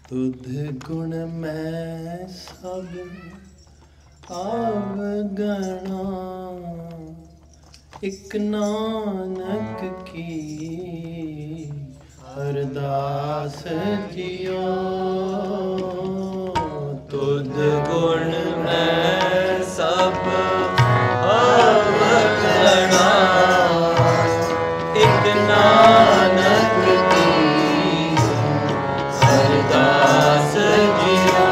तुध गुण मैं सब अवगणा, एक नानक की अरदास जियो। तुध गुण मैं सब अवगणा, एक नानक की अरदास जियो।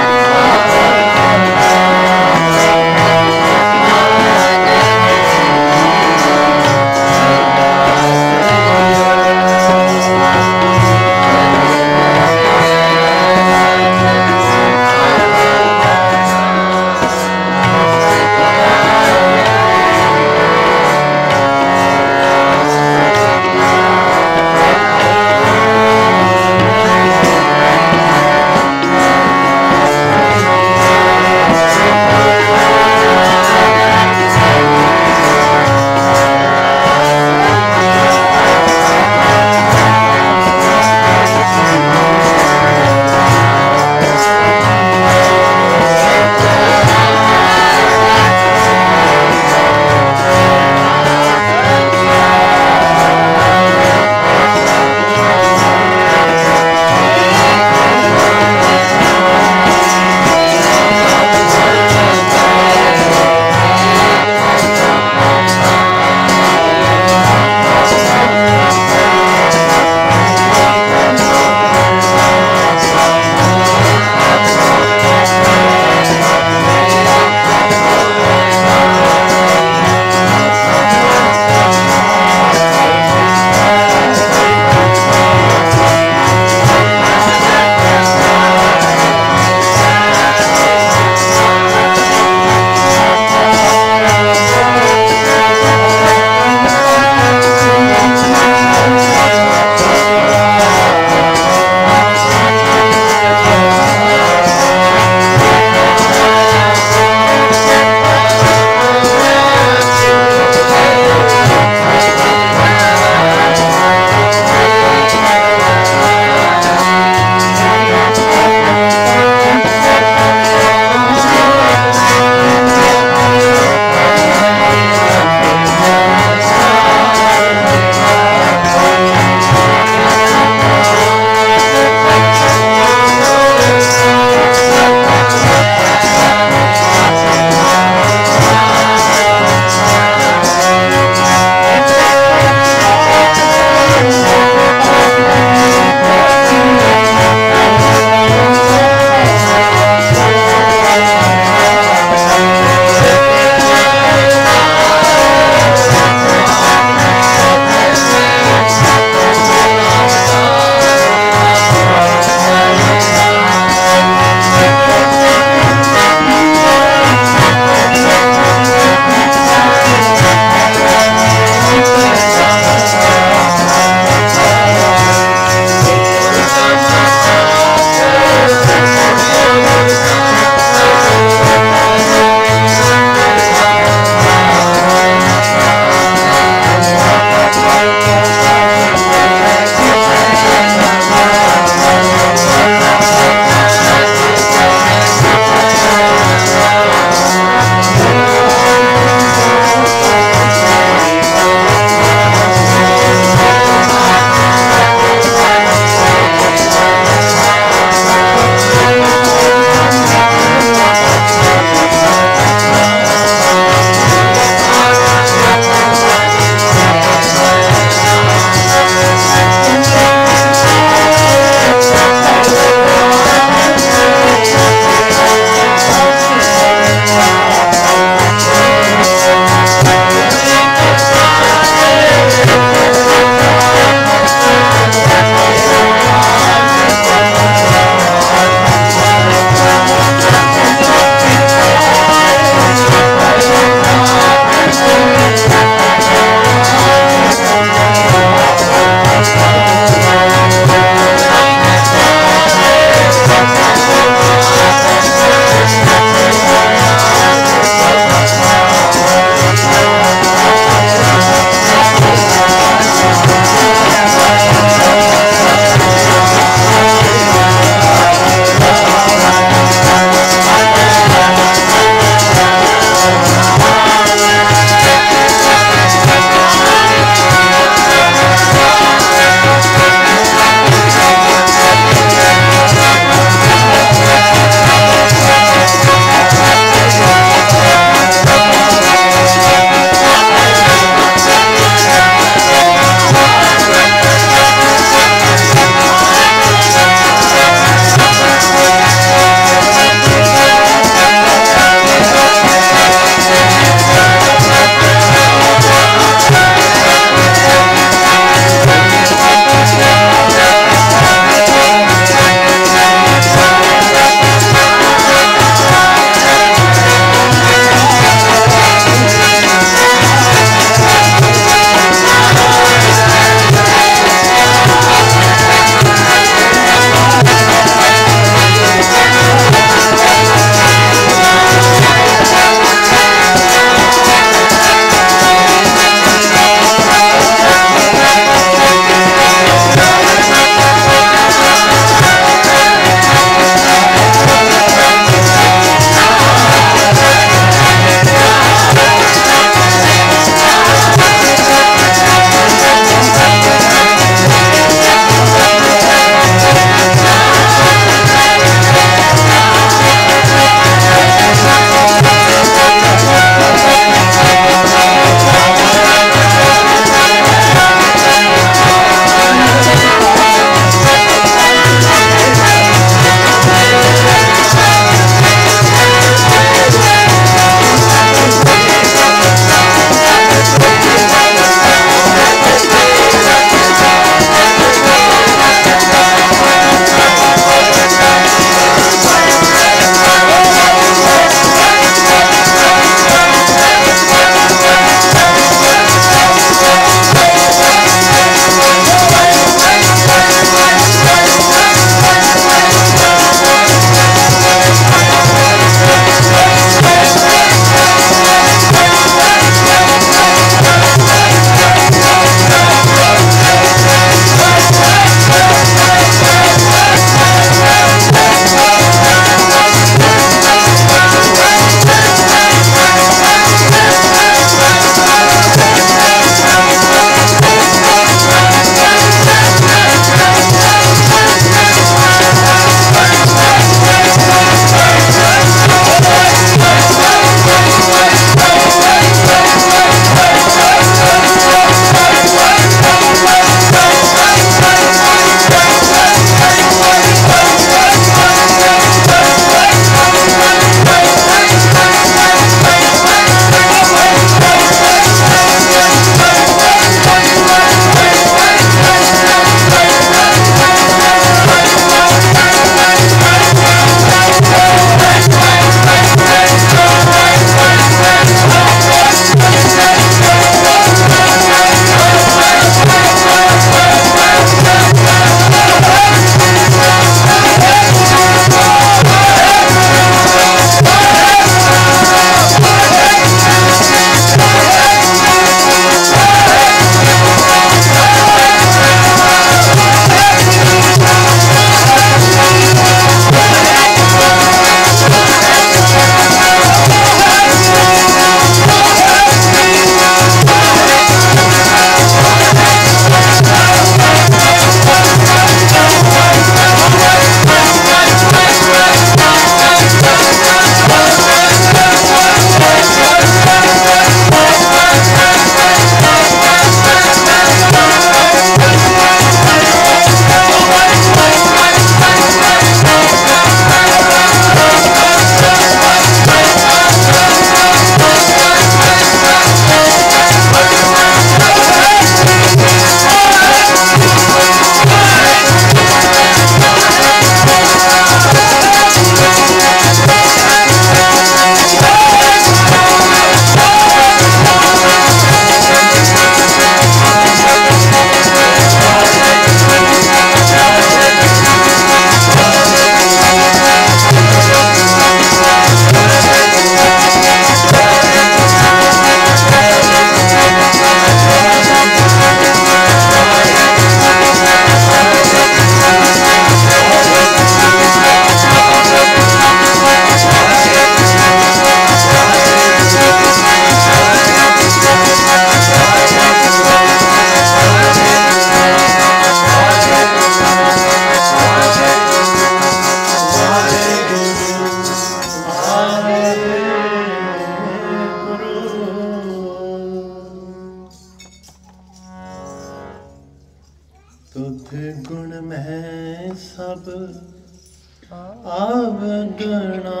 सब आवगणा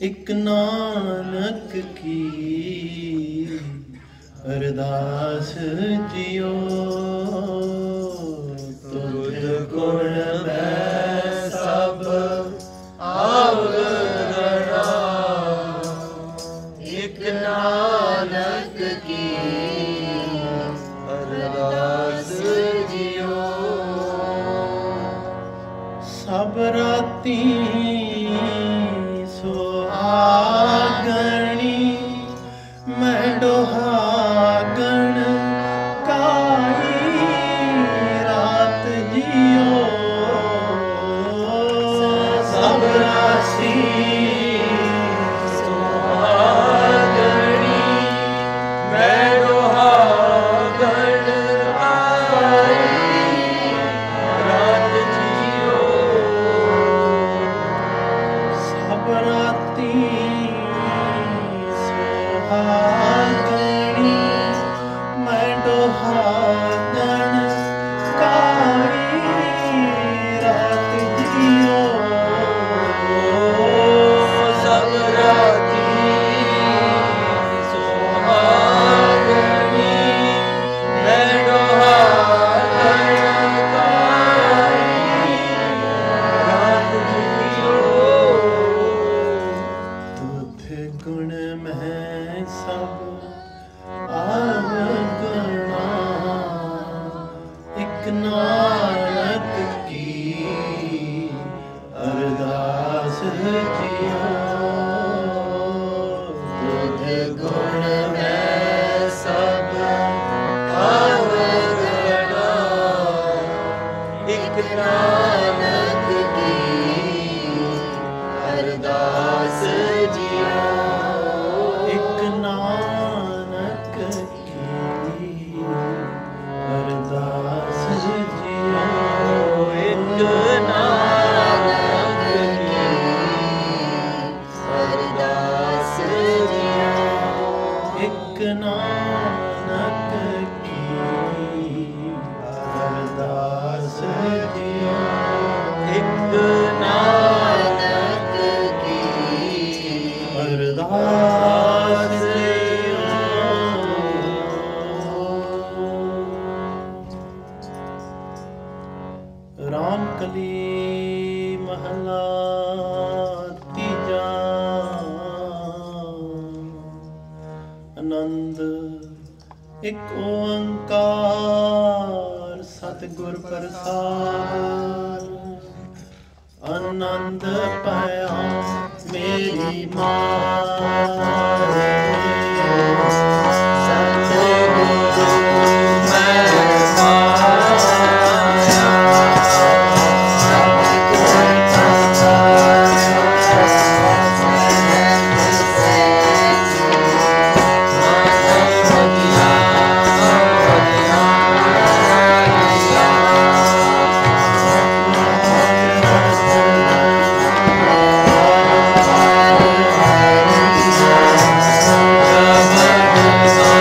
एक नानक की अरदास जियो तुझ गुण में सब आवगणा एक नानक की अरदास जियो सब राती सुहागणी मैं डोहागण काई रात जियो सब राशि सुहागणी मैं डोहागण काई रात जियो सब राती सुहागणी मैं डोहागण काई रात जियो सब राती सुहागणी मैं डोहागण काई रात जियो तुझ गुण में सब आवगणा एक नानक की अरदास जियो तुझ गुण में सब आवगणा एक नानक की अरदास जियो एक नानक की अरदास जियो एक नानक की अरदास जियो एक नानक की अरदास जियो एक नानक की अरदास जियो रामकली महला तीजा आनंद एक ओंकार सतगुर प्रसाद आनंद पाया मेरी माँ सतगुरु मैं Jai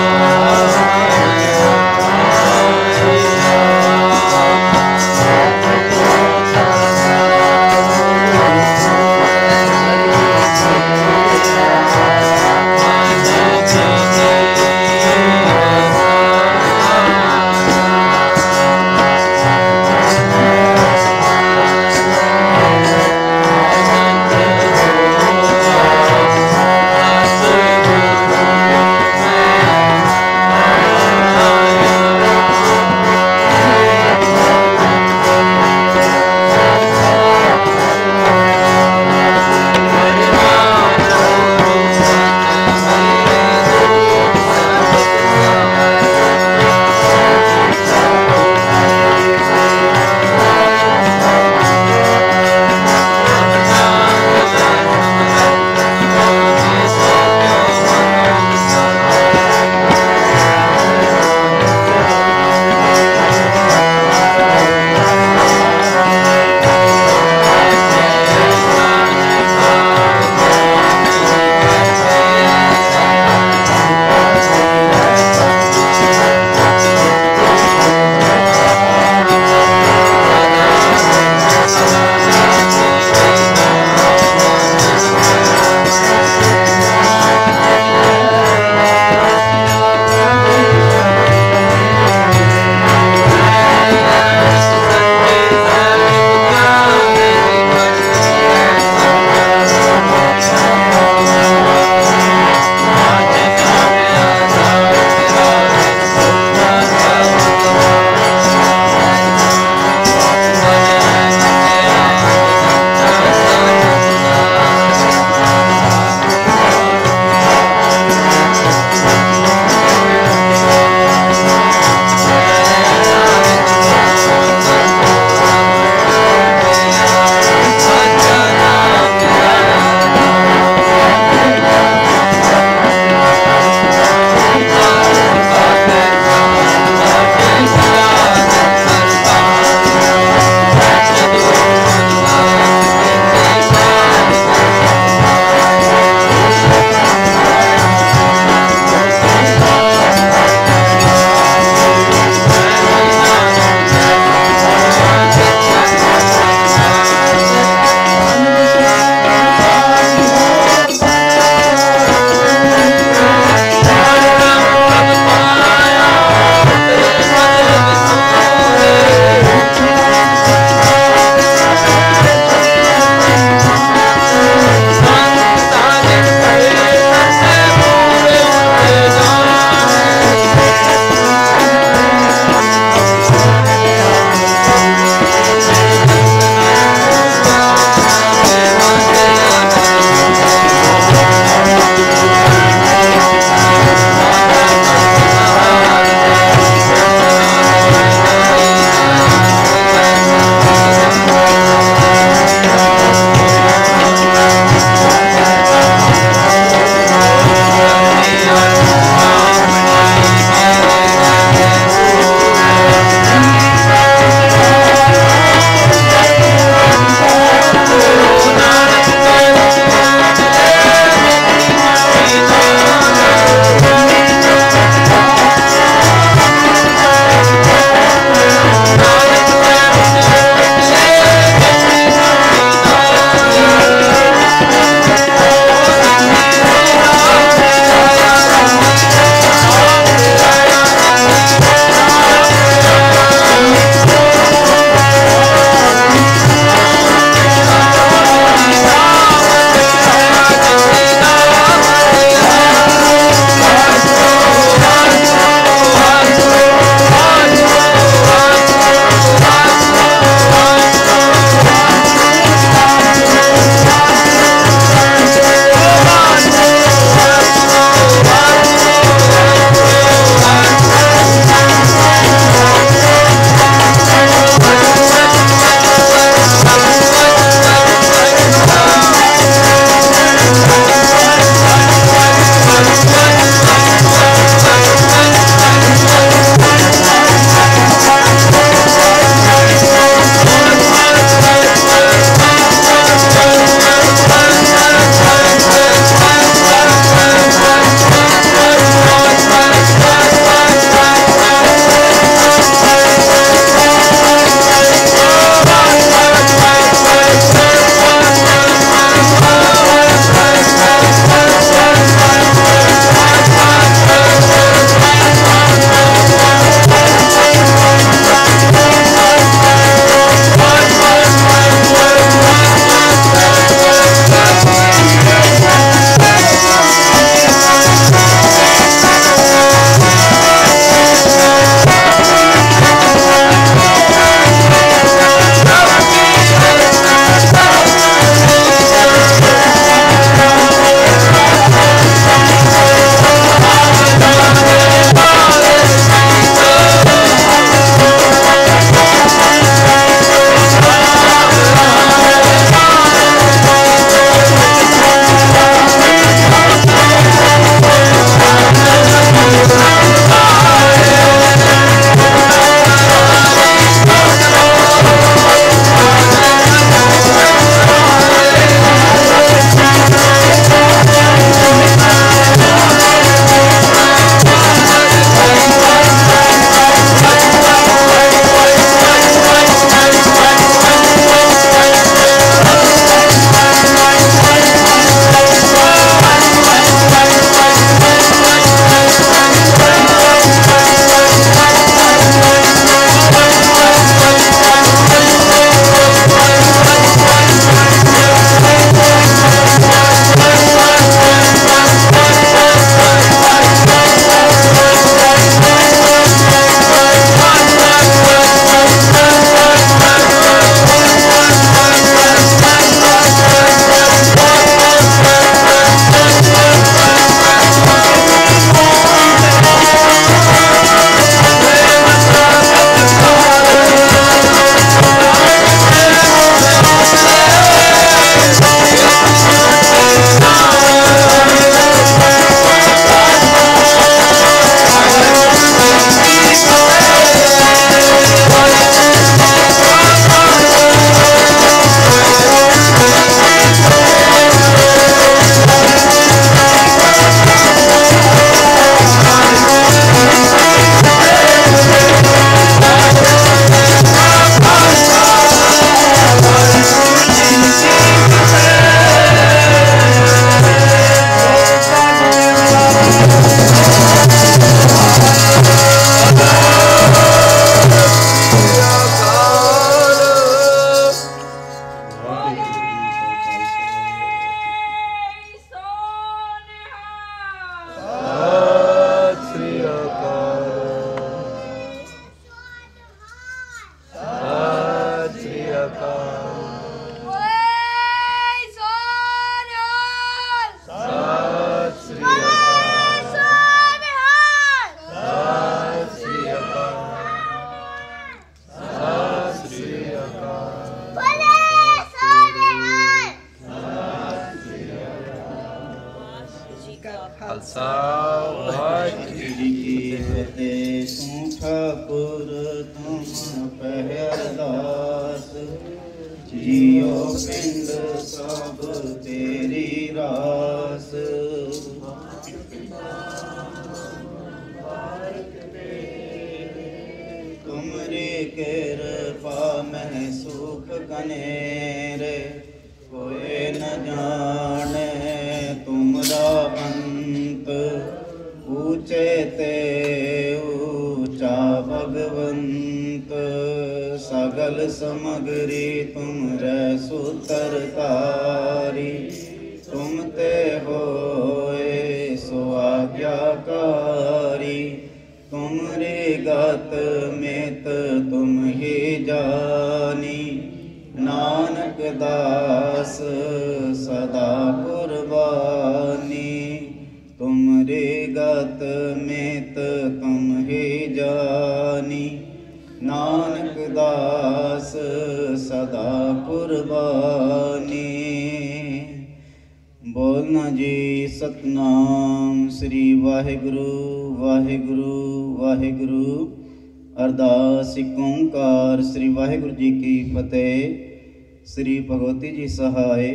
श्री भगवती जी सहाय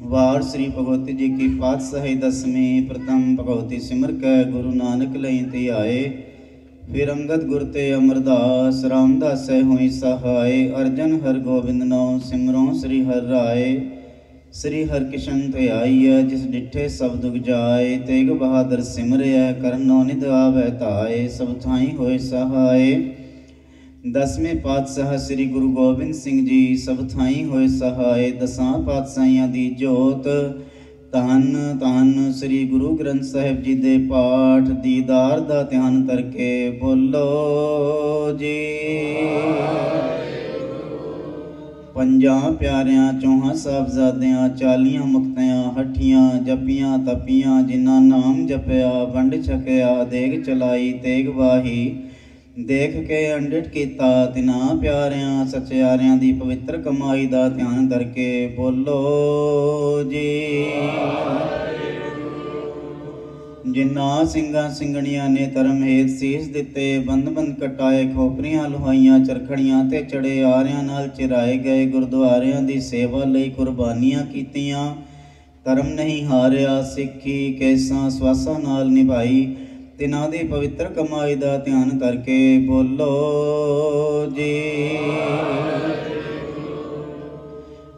वार श्री भगवती जी की पातशाही दसवीं प्रथम भगवती सिमर कै गुरु नानक लई ते आए। फिर अंगद गुर ते अमरदास रामदास हुई सहाय। अर्जन हर गोबिंद नाम सिमरों श्री हर राय। श्री हर किशन ते आईय जिस डिठे सब दुख जाए। तेग बहादुर सिमरिय करनो निध आवे ताए। सब थाई होए सहाय। दसवें पातशाह श्री गुरु गोबिंद सिंह जी सब थाई होए सहाय। दसां पातशाहियां दी जोत धन धन श्री गुरु ग्रंथ साहिब जी दे पाठ दीदार दा ध्यान करके बोलो जी। पंजां प्यारियां चौहां साहबजादियां 40 मुक्तियां हठियां जपियां तपियां जिन्ना नाम जपया वंड छकया देग चलाई तेग वाही। देख के अंडिट कीता तिना प्यारियां सचियारियां दी पवित्र कमाई दा ध्यान करके बोलो जी। जिन्ना सिंगा सिंगणियां ने धर्म हेत सीस दिते बंद बंद कटाए खोपरियां लुहाइयां चरखड़ियां ते चढ़े आरियां नाल चिराए गए गुरुद्वारियां दी सेवा लई कुर्बानियां कीतियां। धर्म नहीं हारिया सिੱਖੀ कैसा ਸਵਾਸਾਂ नाल निभाई। तिना दी पवित्र कमाई दा ध्यान करके बोलो जी।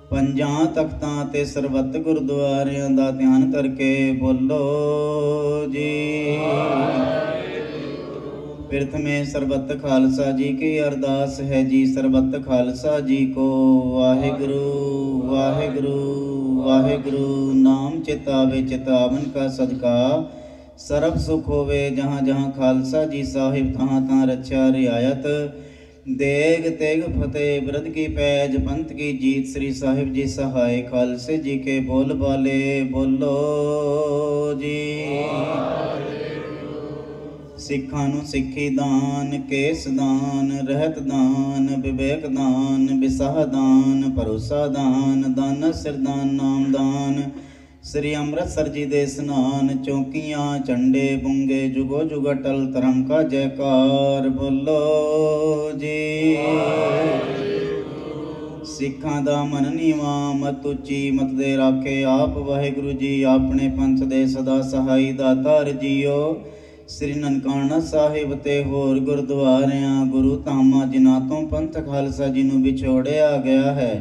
पंजां तख्तां ते सरबत गुरुद्वारियां दा ध्यान करके बोलो जी। पिरथ में सरबत खालसा जी की अरदास है जी। सरबत खालसा जी को वाहेगुरु वाहेगुरु वाहेगुरु। नाम चितावे चितावन का सदका सरब सुख होवे। जहाँ जहाँ खालसा जी साहिब तहाँ तहाँ रक्षा रियायत। देग तेग फतेह बिरद की पैज पंथ की जीत। श्री साहिब जी सहाय खालसे जी के बोल बाले बोलो जी। सिखां नूं सिक्खी दान केस दान रहत दान विवेक दान विसाह दान भरोसा दान दाना सिरदान नाम दान। श्री अमृतसर जी दे स्नान चौकियां झंडे बुंगे जुगो जुग अटल धर्म का जयकार बोलो जी। सिखां दा मन नीवा मत उची मत दे राखे आप वाहिगुरु जी। अपने पंथ दे सदा सहाई दातार जीओ। श्री ननकाना साहिब ते होर गुरुद्वारियां गुरु धामां जिन्हां तों पंथ खालसा जी नूं विछोड़िया गया है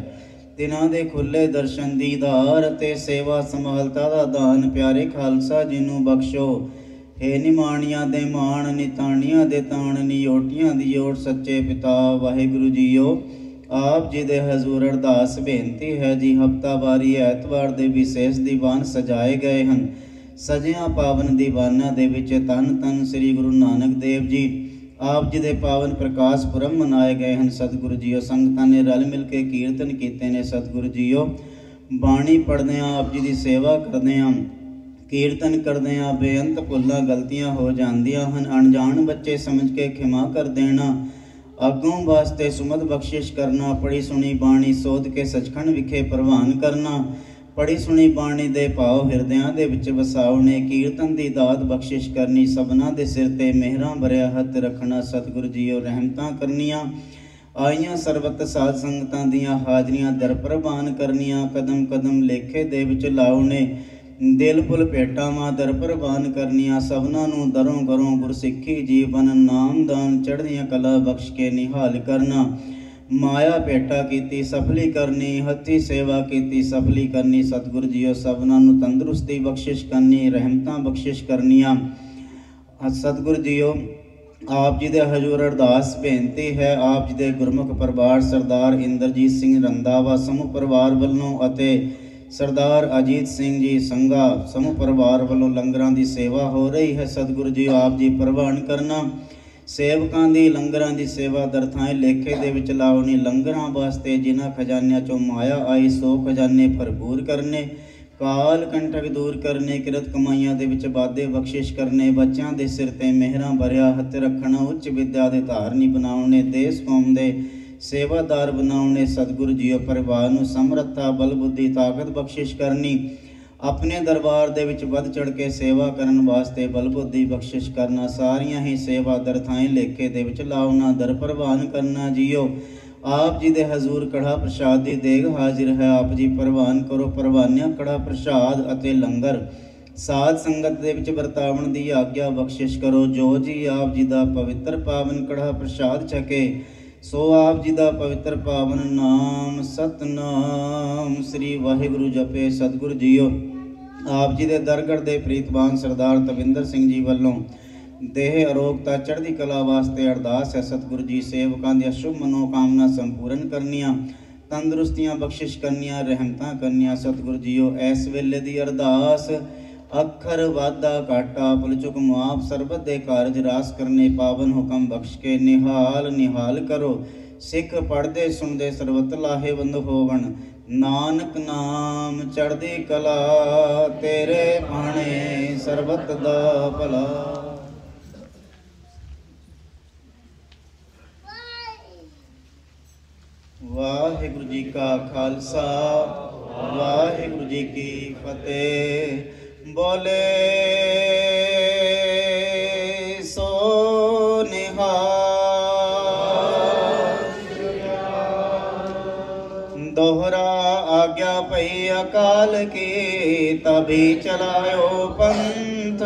तिन्हां दे खुले दर्शन दीदार ते सेवा संभालता दा दान प्यारे खालसा जी नूं बख्शो। हे निमाणियां दे मान निताणियां दे ताण नियोटियां दी ओट सच्चे पिता वाहिगुरु जीओ। ਆਪ ਜੀ ਦੇ ਹਜ਼ੂਰ ਅਰਦਾਸ ਬੇਨਤੀ ਹੈ ਜੀ। ਹਫ਼ਤਾਵਾਰੀ ਐਤਵਾਰ ਦੇ ਵਿਸ਼ੇਸ਼ ਦੀਵਾਨ ਸਜਾਏ ਗਏ ਹਨ। ਸਜਿਆਂ ਪਾਵਨ ਦੀਵਾਨਾਂ ਦੇ ਵਿੱਚ ਧੰਨ ਧੰਨ ਸ੍ਰੀ ਗੁਰੂ ਨਾਨਕ ਦੇਵ ਜੀ ਆਪ ਜੀ ਦੇ ਪਾਵਨ ਪ੍ਰਕਾਸ਼ ਪੁਰਬ ਮਨਾਏ ਗਏ ਹਨ। ਸਤਿਗੁਰੂ ਜੀਓ ਸੰਗਤਾਂ ਨੇ ਰਲ ਮਿਲ ਕੇ ਕੀਰਤਨ ਕੀਤੇ ਨੇ। ਸਤਿਗੁਰੂ ਜੀਓ ਬਾਣੀ ਪੜ੍ਹਦੇ ਹਾਂ, ਆਪ ਜੀ ਦੀ ਸੇਵਾ ਕਰਦੇ ਹਾਂ, ਕੀਰਤਨ ਕਰਦੇ ਹਾਂ, ਬੇਅੰਤ ਭੁੱਲਾਂ ਗਲਤੀਆਂ ਹੋ ਜਾਂਦੀਆਂ ਹਨ। ਅਣਜਾਣ ਬੱਚੇ ਸਮਝ ਕੇ ਖਿਮਾ ਕਰ ਦੇਣਾ, ਅੱਗੋਂ ਵਾਸਤੇ ਸੁਮਤ ਬਖਸ਼ਿਸ਼ ਕਰਨਾ। ਪੜੀ ਸੁਣੀ ਬਾਣੀ ਸੋਧ ਕੇ ਸੱਚਖੰਡ ਵਿਖੇ ਪ੍ਰਵਾਨ ਕਰਨਾ। ਪੜੀ ਸੁਣੀ ਬਾਣੀ ਦੇ ਭਾਵ ਹਿਰਦਿਆਂ ਦੇ ਵਿੱਚ ਵਸਾਉਣੇ। ਕੀਰਤਨ ਦੀ ਦਾਤ ਬਖਸ਼ਿਸ਼ ਕਰਨੀ, ਸਭਨਾਂ ਦੇ ਸਿਰ ਤੇ ਮਿਹਰਾਂ ਭਰਿਆ ਹੱਥ ਰੱਖਣਾ। ਸਤਿਗੁਰੂ ਜੀਓ ਰਹਿਮਤਾਂ ਕਰਨੀਆਂ, ਆਈਆਂ ਸਰਬਤ ਸਾਧ ਸੰਗਤਾਂ ਦੀਆਂ ਹਾਜ਼ਰੀਆਂ ਦਰ ਪ੍ਰਵਾਨ ਕਰਨੀਆਂ। ਕਦਮ ਕਦਮ ਲੇਖੇ ਦੇ ਵਿੱਚ ਲਾਉਣੇ, ਦਿਲ ਭੁੱਲ ਭੇਟਾਵਾਂ ਦਰ ਪ੍ਰਵਾਨ ਕਰਨੀਆਂ। ਸਭਨਾਂ ਨੂੰ ਦਰੋਂ ਗਰੋਂ ਗੁਰਸਿੱਖੀ ਜੀਵਨ ਨਾਮਦਾਨ ਚੜ੍ਹਦੀਆਂ ਕਲਾ ਬਖਸ਼ ਕੇ ਨਿਹਾਲ ਕਰਨਾ। ਮਾਇਆ ਭੇਟਾ ਕੀਤੀ ਸਫਲੀ ਕਰਨੀ, ਹੱਥੀ ਸੇਵਾ ਕੀਤੀ ਸਫਲੀ ਕਰਨੀ। ਸਤਿਗੁਰੂ ਜੀਓ ਸਭਨਾਂ ਨੂੰ ਤੰਦਰੁਸਤੀ ਬਖਸ਼ਿਸ਼ ਕਰਨੀ, ਰਹਿਮਤਾਂ ਬਖਸ਼ਿਸ਼ ਕਰਨੀਆਂ। ਸਤਿਗੁਰੂ ਜੀਓ ਆਪ ਜੀ ਦੇ ਹਜ਼ੂਰ ਅਰਦਾਸ ਬੇਨਤੀ ਹੈ। ਆਪ ਜੀ ਦੇ ਗੁਰਮੁਖ ਪਰਿਵਾਰ ਸਰਦਾਰ ਇੰਦਰਜੀਤ ਸਿੰਘ ਰੰਧਾਵਾ ਸਮੂਹ ਪਰਿਵਾਰ ਵੱਲੋਂ ਅਤੇ ਸਰਦਾਰ ਅਜੀਤ ਸਿੰਘ ਜੀ ਸੰਘਾ ਸਮੂਹ ਪਰਿਵਾਰ ਵੱਲੋਂ ਲੰਗਰਾਂ ਦੀ ਸੇਵਾ ਹੋ ਰਹੀ ਹੈ। ਸਤਿਗੁਰੂ ਜੀ ਆਪ ਜੀ ਪ੍ਰਵਾਨ ਕਰਨਾ। ਸੇਵਕਾਂ ਦੀ ਲੰਗਰਾਂ ਦੀ ਸੇਵਾ ਦਰਥਾਂ ਲੇਖੇ ਦੇ ਵਿੱਚ ਲਾਉਣੀ। ਲੰਗਰਾਂ ਵਾਸਤੇ ਜਿਨ੍ਹਾਂ ਖਜ਼ਾਨਿਆਂ ਚੋਂ ਮਾਇਆ ਆਈ ਸੋ ਖਜ਼ਾਨੇ ਭਰਪੂਰ ਕਰਨੇ। ਕਾਲ ਕੰਟਕ ਦੂਰ ਕਰਨੇ, ਕਿਰਤ ਕਮਾਈਆਂ ਦੇ ਵਿੱਚ ਵਾਧੇ ਬਖਸ਼ਿਸ਼ ਕਰਨੇ। ਬੱਚਿਆਂ ਦੇ ਸਿਰ ਤੇ ਮਿਹਰਾਂ ਭਰਿਆ ਹੱਥ ਰੱਖਣਾ, ਉੱਚ ਵਿਦਿਆ ਦੇ ਧਾਰਨੀ ਬਣਾਉਣੇ, ਦੇਸ਼ ਕੌਮ ਦੇ ਸੇਵਾਦਾਰ ਬਣਾਉਣੇ। ਸਤਿਗੁਰੂ ਜੀਓ ਪਰਿਵਾਰ ਨੂੰ ਸਮਰੱਥਾ ਬਲ ਬੁੱਧੀ ਤਾਕਤ ਬਖਸ਼ਿਸ਼ ਕਰਨੀ। ਆਪਣੇ ਦਰਬਾਰ ਦੇ ਵਿੱਚ ਵੱਧ ਚੜ੍ਹ ਕੇ ਸੇਵਾ ਕਰਨ ਵਾਸਤੇ ਬਲ ਬੁੱਧੀ ਬਖਸ਼ਿਸ਼ ਕਰਨਾ। ਸਾਰੀਆਂ ਹੀ ਸੇਵਾ ਦਰਥਾਂ ਲੇਖੇ ਦੇ ਵਿੱਚ ਲਾਉਣਾ, ਦਰ ਪ੍ਰਵਾਨ ਕਰਨਾ। ਜੀਓ ਆਪ ਜੀ ਦੇ ਹਜ਼ੂਰ ਕੜਾ ਪ੍ਰਸ਼ਾਦ ਦੀ ਦੇਗ ਹਾਜ਼ਰ ਹੈ। ਆਪ ਜੀ ਪ੍ਰਵਾਨ ਕਰੋ। ਪ੍ਰਵਾਨਿਆ ਕੜਾ ਪ੍ਰਸ਼ਾਦ ਅਤੇ ਲੰਗਰ ਸਾਧ ਸੰਗਤ ਦੇ ਵਿੱਚ ਵਰਤਾਵਣ ਦੀ ਆਗਿਆ ਬਖਸ਼ਿਸ਼ ਕਰੋ। ਜੋ ਜੀ ਆਪ ਜੀ ਦਾ ਪਵਿੱਤਰ ਪਾਵਨ ਕੜਾ ਪ੍ਰਸ਼ਾਦ ਛਕੇ ਸੋ ਆਪ ਜੀ ਦਾ ਪਵਿੱਤਰ ਪਾਵਨ ਨਾਮ ਸਤਨਾਮ ਸ੍ਰੀ ਵਾਹਿਗੁਰੂ ਜਪੇ। ਸਤਿਗੁਰੂ ਜੀਓ ਆਪ ਜੀ ਦੇ ਦਰਗੜ ਦੇ ਪ੍ਰੀਤਵਾਨ ਸਰਦਾਰ ਤਵਿੰਦਰ ਸਿੰਘ ਜੀ ਵੱਲੋਂ ਦੇਹ ਅਰੋਗਤਾ ਚੜ੍ਹਦੀ ਕਲਾ ਵਾਸਤੇ ਅਰਦਾਸ ਹੈ। ਸਤਿਗੁਰੂ ਜੀ ਸੇਵਕਾਂ ਦੀਆਂ ਸ਼ੁਭ ਮਨੋਕਾਮਨਾ ਸੰਪੂਰਨ ਕਰਨੀਆਂ, ਤੰਦਰੁਸਤੀਆਂ ਬਖਸ਼ਿਸ਼ ਕਰਨੀਆਂ, ਰਹਿਮਤਾਂ ਕਰਨੀਆਂ। ਸਤਿਗੁਰੂ ਜੀਓ ਇਸ ਵੇਲੇ ਦੀ ਅਰਦਾਸ ਅੱਖਰ ਵਾਧਾ ਘਾਟਾ ਭੁੱਲ ਚੁੱਕ ਮਾਫ ਸਰਬਤ ਦੇ ਕਾਰਜ ਰਾਸ ਕਰਨੇ। ਪਾਵਨ ਹੁਕਮ ਬਖਸ਼ ਕੇ ਨਿਹਾਲ ਨਿਹਾਲ ਕਰੋ। ਸਿੱਖ ਪੜ੍ਹਦੇ ਸੁਣਦੇ ਸਰਬਤ ਲਾਹੇਵੰਦ ਹੋਵਣ। ਨਾਨਕ ਨਾਮ ਚੜ੍ਹਦੀ ਕਲਾ ਤੇਰੇ ਭਾਣੇ ਸਰਬਤ ਦਾ ਭਲਾ। ਵਾਹਿਗੁਰੂ ਜੀ ਕਾ ਖਾਲਸਾ ਵਾਹਿਗੁਰੂ ਜੀ ਕੀ ਫਤਿਹ। ਬੋਲੇ ਸੋ ਨਿਹਾਲ। ਦੋਹਰਾ ਆਗਿਆ ਪਈ ਅਕਾਲ ਕੀ ਤਭੀ ਚਲਾਇਓ ਪੰਥ।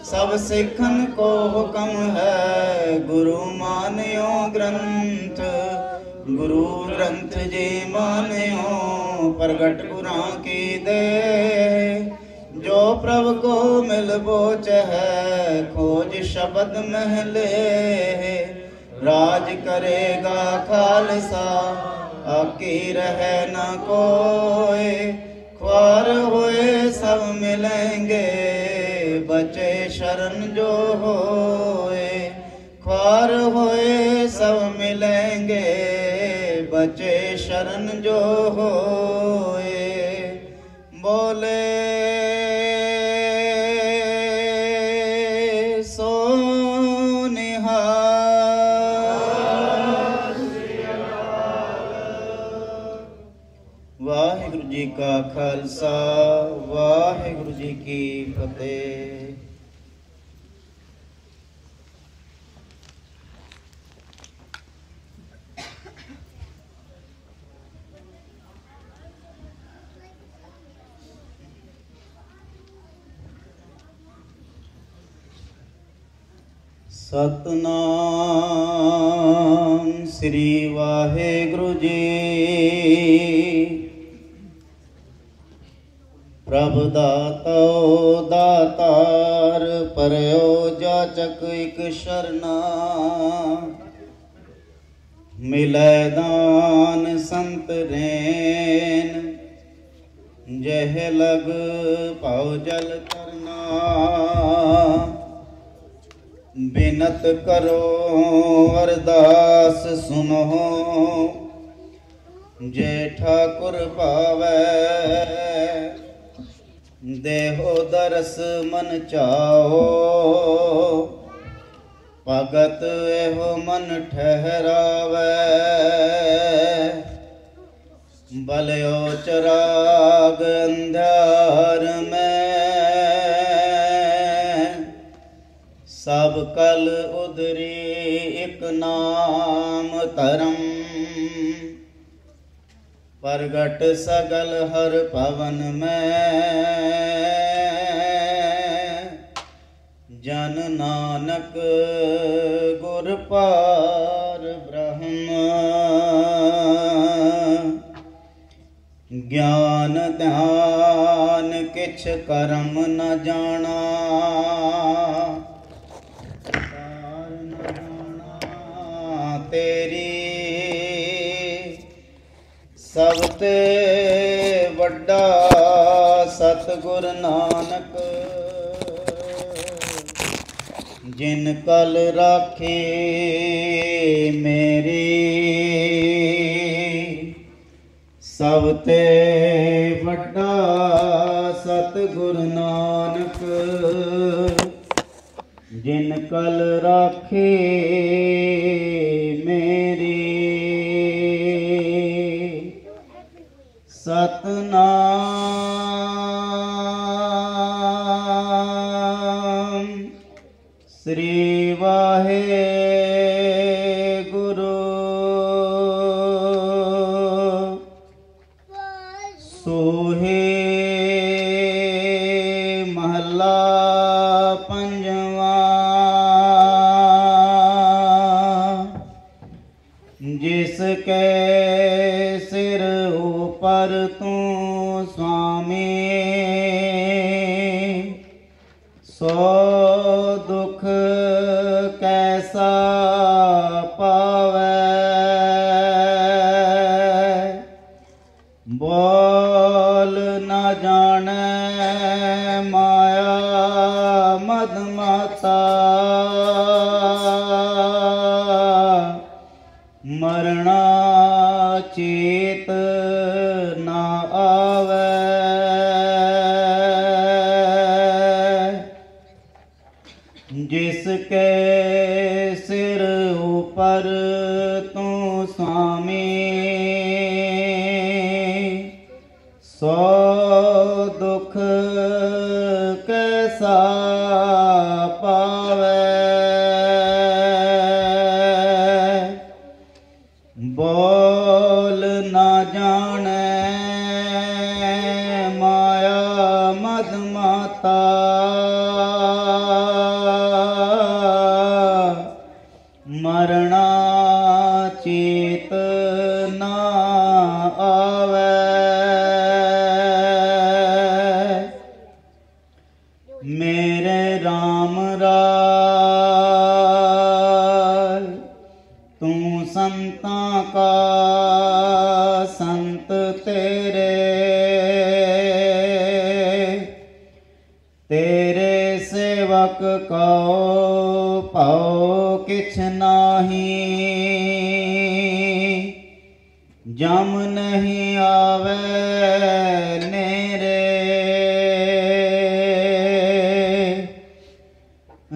ਸਭ ਸਿੱਖਨ ਕੋ ਹੁਕਮ ਹੈ ਗੁਰੂ ਮਾਨਿਓ ਗ੍ਰੰਥ। गुरु ग्रंथ जी मान्यो प्रगट गुरां की दे। जो प्रभु को मिल बोच है खोज शब्द महले। राज करेगा खालसा आकी रहे न कोई। ख्वार हुए सब मिलेंगे बचे शरण जो होए। ख्वार हुए सब मिलेंगे बचे शरण जो होए। बोले सो निहाल। वाहिगुरु जी का खालसा वाहिगुरु जी की फतेह। सतनाम श्री वाहेगुरु जी। प्रभु दातो दातार परयो जाचक इक शरणा। मिलै दान संत रैन, जह लग पाओ जल तरना। बिनत करो अरदास सुनो, जय ठाकुर पावै। देहो दरस मन चाओ, भगत एहो मन ठहरावै। बलियो चराग अंधार में, सब कल उदरी एक नाम धरम। प्रगट सगल हर पवन में, जन नानक गुर पार ब्रह्म। ज्ञान ध्यान किछ कर्म न जाना, सार न जाना तेरी। सब ते वड्डा सतगुर नानक, जिन कल राखे मेरी। सब ते वड्डा सतगुर नानक, जिन कल राखे मेरी। सतनाम श्री वाहे गुरु। सोहे महला पंजवा, जिसके सिर ऊपर तू स्वामी, सो दुख कैसा पावै। बोल न जाने माया मद माता, मरना चेत न आवे। जिसके सिर ऊपर तू स्वामी, सो दुख कैसा पावे। बोल न जाने माया मद माता, मरना चेत न आवे। मेरे राम राय तू संता का संत तेरे, तेरे सेवक को पाओ किछ नाही। जम नहीं आवे नेरे,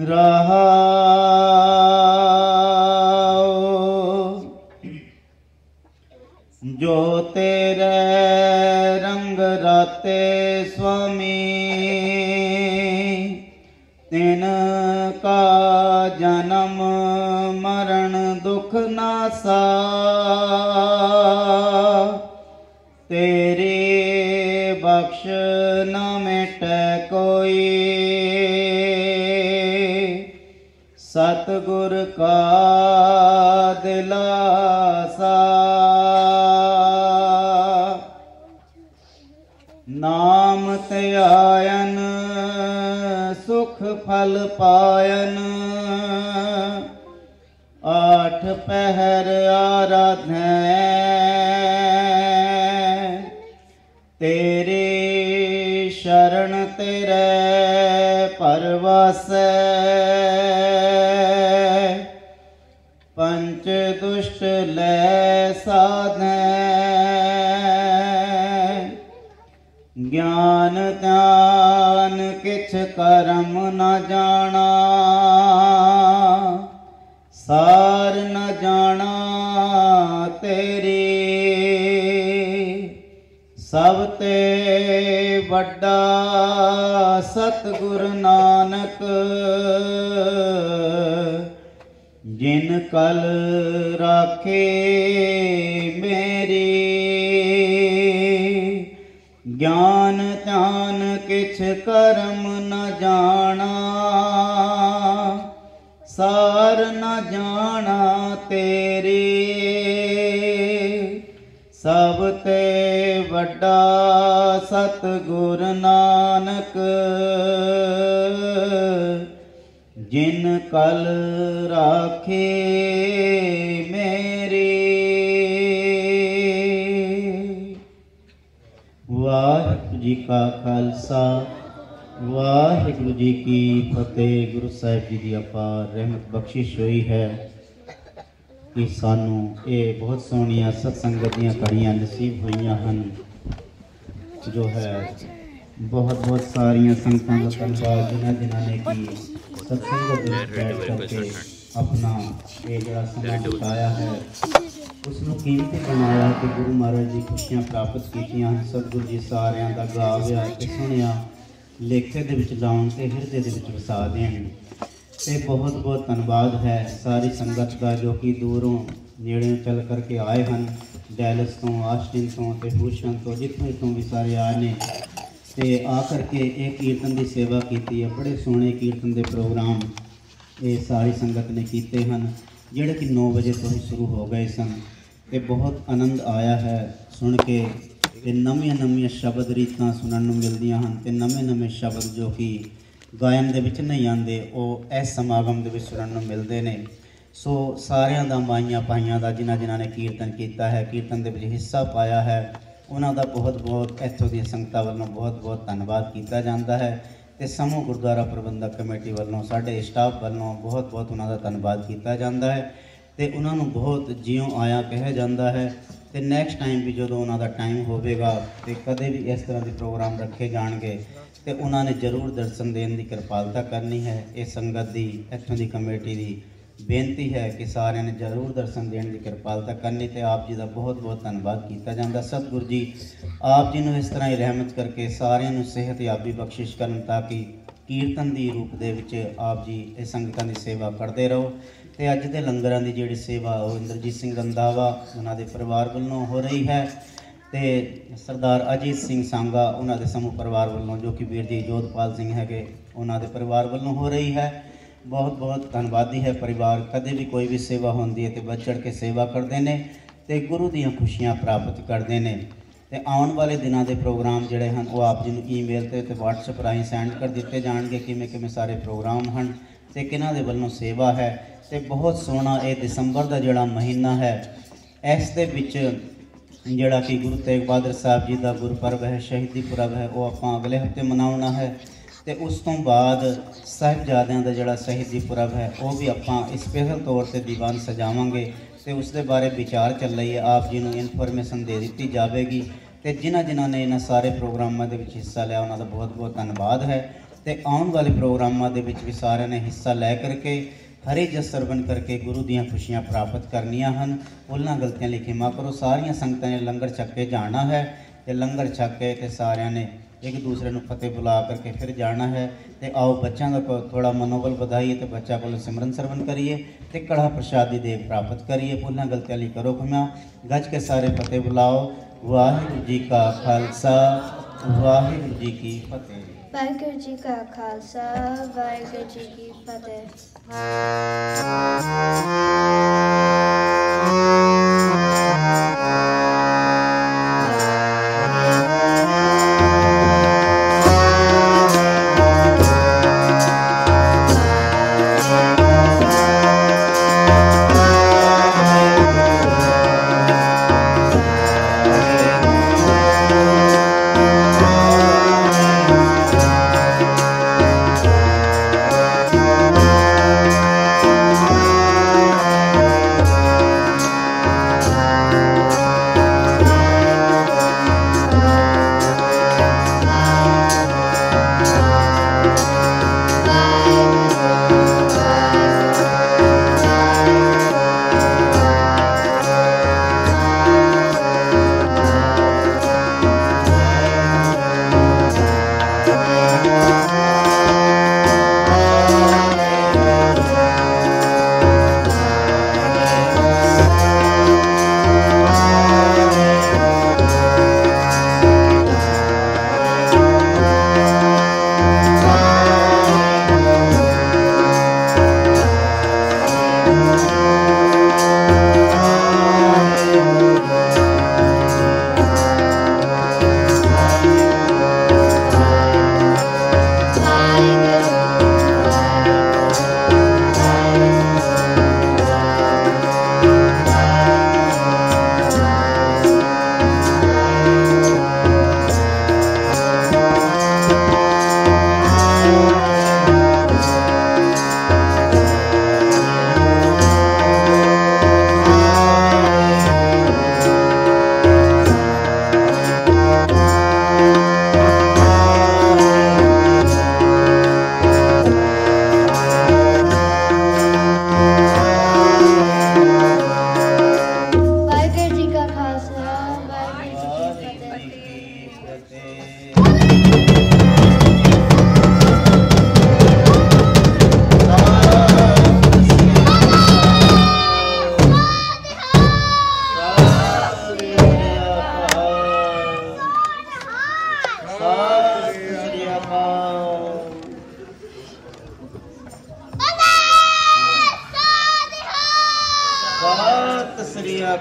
रहाओ जो तेरे रंग राते स्वामी। तिनका जन्म मरण दुख नासा, तेरी बख्श न मिटे कोई। सतगुर का दिलासा, नाम त्यायन सुख फल पायन। आठ पहर आराधै तेरी शरण तेरे परवासै पंच दुष्ट लै साधै ज्ञान ध्यान किछ करम न जाना सार न जाना तेरी सब ते वड्डा सतगुरु नानक जिन कल राखे मेरी ज्ञान ध्यान किछ करम न जाना सार न जाना तेरी सब ते वड्डा सतगुर नानक जिन कल राखे मेरी। वाहिगुरु जी का खालसा वाहिगुरु जी की फतेह। गुरु साहिब जी की अपार रहमत बख्शिश हुई है कि सानू ये बहुत सोहनिया सत्संगत दी घड़ियां नसीब हुई हैं जो है बहुत बहुत सारिया संगतां का धन्यवाद जिन्हां जिन्हां ने कि सत्संगत बैठ करके अपना ये जड़ा समा बिताया है उसनों कीमती बनाया कि गुरु महाराज जी खुशियां प्राप्त कीतियां। सतगुरु जी सारियां दा गाविया ते सुनिया लेखे दे विच लाउण ते हिरदे दे विच वसा देण ते बहुत बहुत धन्यवाद है सारी संगत का जो कि दूरों नेड़े चल करके आए हैं डैलस तो आस्टिन तो ते भूषण तो जितों इतों भी सारे आए ने ते आकर के एक कीर्तन की सेवा की है। बड़े सोहने कीर्तन के प्रोग्राम ये सारी संगत ने किए हैं जिहड़े कि 9 बजे तो ही शुरू हो गए सन ते बहुत आनंद आया है सुन के ते नवीं नवीं शब्द रीतां सुनन नूं मिलदियां हन ते नवें नवें शब्द जो कि गायन दे विच नहीं आते वो इस समागम दे विच सुनन नूं मिलदे ने। सो सारियां दा माइयां भाइयां दा जिन्हां जिन्हां ने कीर्तन किया है कीर्तन दे विच हिस्सा पाया है उन्हां दा बहुत बहुत इत्थों दी संगतां वल्लों बहुत बहुत धन्नवाद किया जाता है ते समूह गुरुद्वारा प्रबंधक कमेटी वल्लों साडे स्टाफ वल्लों बहुत बहुत उन्हां दा धन्नवाद किया जाता है ते उन्हां नूं बहुत जियों आया कहा जाता है। तो नैक्सट टाइम भी जो उन्होंने टाइम होगा तो कदे भी इस तरह के प्रोग्राम रखे जाएंगे तो उन्होंने जरूर दर्शन देने की कृपालता करनी है। ये संगत की इत्थों की कमेटी की बेनती है कि सारे ने जरूर दर्शन देने की कृपालता करनी तो आप जी का बहुत बहुत धन्यवाद किया जाता। सतगुरु जी आप जी ने इस तरह ही रहमत करके सारे सेहत याबी बख्शिश करन ताकि कीर्तन की रूप के आप जी इस संगतां की सेवा करते रहो। तो अज के लंगरां की जिहड़ी सेवा वो इंद्रजीत सिंह रंधावा उन्होंने परिवार वालों हो रही है तो सरदार अजीत सिंह सांगा उन्होंने समूह परिवार वालों जो कि वीर जी जोधपाल सिंह है उन्होंने परिवार वालों हो रही है। बहुत बहुत धन्यवादी है परिवार कदे भी कोई भी सेवा होती है तो बढ़ चढ़ के सेवा करते हैं तो गुरु दी खुशियां प्राप्त करते हैं। तो आने वाले दिनों के प्रोग्राम जोड़े हैं वो आप जी ईमेल से व्हाट्सएप राही सेंड कर दिए जाएंगे किमें किमें सारे प्रोग्राम हैं तो किन्हां दे वल्लों सेवा है। तो बहुत सोहना ये दिसंबर का जोड़ा महीना है इस दे विच जोड़ा कि गुरु तेग बहादुर साहब जी का गुरपुरब है शहीदी पुरब है वो आप अगले हफ्ते मनाना है। तो उस तो बाद साहिबजादियां का जोड़ा शहीदी पुरब है वो भी आप स्पेशल तौर पर दीवान सजावांगे तो उसके बारे विचार चल रही है आप जी को इनफॉर्मेशन दे दी जाएगी। तो जिन्होंने ने इन्होंने सारे प्रोग्रामों के हिस्सा लिया उन्होंने बहुत बहुत धन्यवाद है। तो आने वाले प्रोग्रामों के भी सारे ने हिस्सा लै करके हरे जस सरवण करके गुरु दियाँ खुशियां प्राप्त करनियां हैं। उन्होंने गलतियां लिखी माँ करो सारिया संगतां ने लंगर छक के जाना है तो लंगर छक के तो सारिया ने एक दूसरे को फतेह बुला करके फिर जाना है। तो आओ बच्चों का थोड़ा मनोबल बढ़ाइए तो बच्चा को सिमरन सरवण करिए तो कड़ा प्रसादी देव प्राप्त करिए। भुलना गलतियां ली करो खुमा गज के सारे फतेह बुलाओ। वाहिगुरु जी का खालसा वाहिगुरु जी की फतेह। वाहिगुरु जी का खालसा वाहिगुरु जी की फतेह।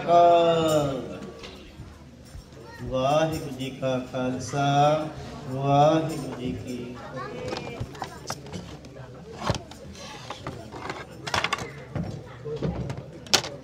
ਅਕਾਲ। ਵਾਹਿਗੁਰੂ ਜੀ ਕਾ ਖਾਲਸਾ, ਵਾਹਿਗੁਰੂ ਜੀ ਕੀ ਫਤਿਹ।